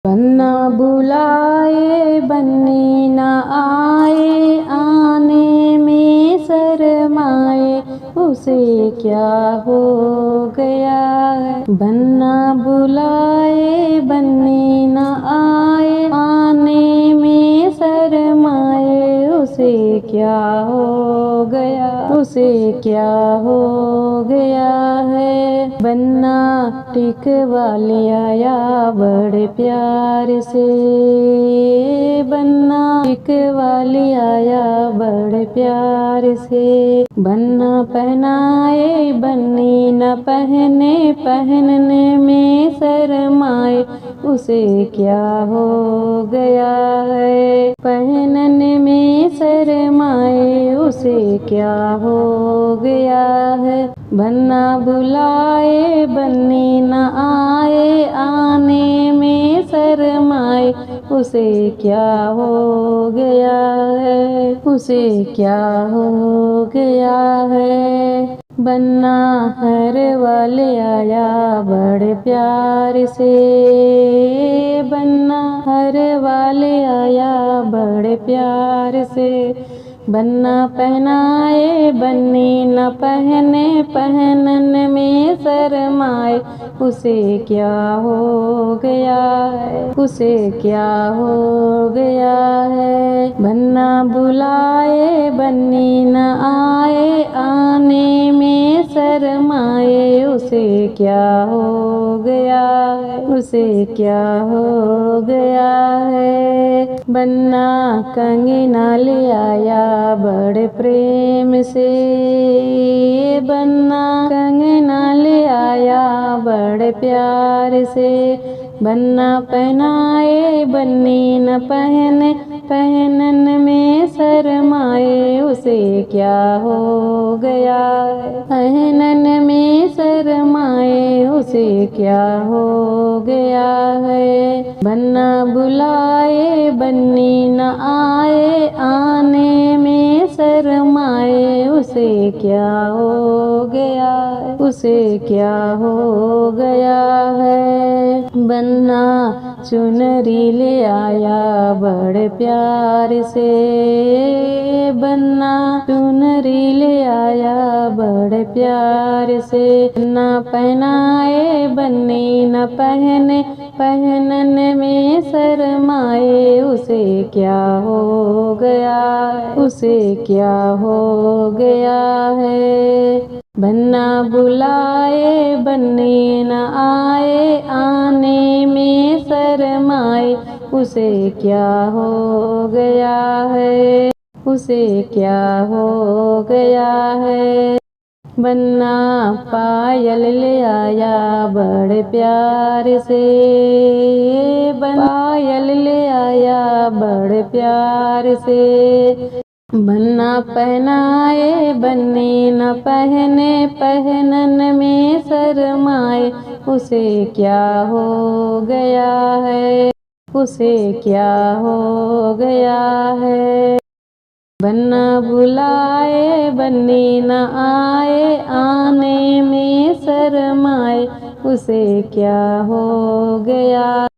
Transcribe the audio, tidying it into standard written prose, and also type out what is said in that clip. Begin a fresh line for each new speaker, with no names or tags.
बन्ना बुलाए बन्नी न आए, आने में शर्माए उसे क्या हो गया है। बन्ना बुलाए बन्नी न आए, आने में शर्माए उसे क्या हो गया, उसे क्या हो गया है। बन्ना टिकवा ले आया बड़े प्यार से, बन्ना टिकवा ले आया बड़े प्यार से। बन्ना पहनाए बन्नी न पहने, पहनने में शर्माए उसे क्या हो गया है। पहनने में शर्माए उसे क्या हो गया है। बन्ना बुलाए बन्नी न आए, आने में शर्माए उसे क्या हो गया है, उसे क्या हो गया है। बन्ना हरवा ले आया बड़े प्यार से, बन्ना हरवा ले आया बड़े प्यार से। बन्ना पहनाए बन्नी न पहने, पहनने में शर्माए उसे क्या हो गया है, उसे क्या हो गया है। बन्ना बुलाए बन्नी न आए, आने में शर्माए उसे क्या हो गया है, उसे क्या हो गया है। बन्ना कंगना ले आया बड़े प्रेम से, बन्ना कंगना ले आया बड़े प्यार से। बन्ना पहनाए बन्नी न पहने, पहनने में शर्माए उसे क्या हो गया है। पहनने में शर्माए उसे क्या हो गया है। बन्ना बुलाए बन्नी न आए, आने में शर्माए उसे क्या हो गया है, उसे क्या हो गया है। बन्ना चुनरी ले आया बड़े प्यार से, बन्ना चुनरी ले आया बड़े प्यार से। बन्ना पहनाए बन्नी न पहने, पहनने में शर्माए उसे क्या हो गया है, उसे क्या हो गया है। बन्ना बुलाए बन्नी न आए, आने में शर्माए उसे क्या हो गया है, उसे क्या हो गया है। बन्ना पायल ले आया बड़े प्यार से, पायल ले आया बड़े प्यार से। बन्ना पहनाए बन्नी न पहने, पहनने में शर्माए उसे क्या हो गया है, उसे क्या हो गया है। बन्ना बुलाए बन्नी न आए, आने में शर्माए उसे क्या हो गया।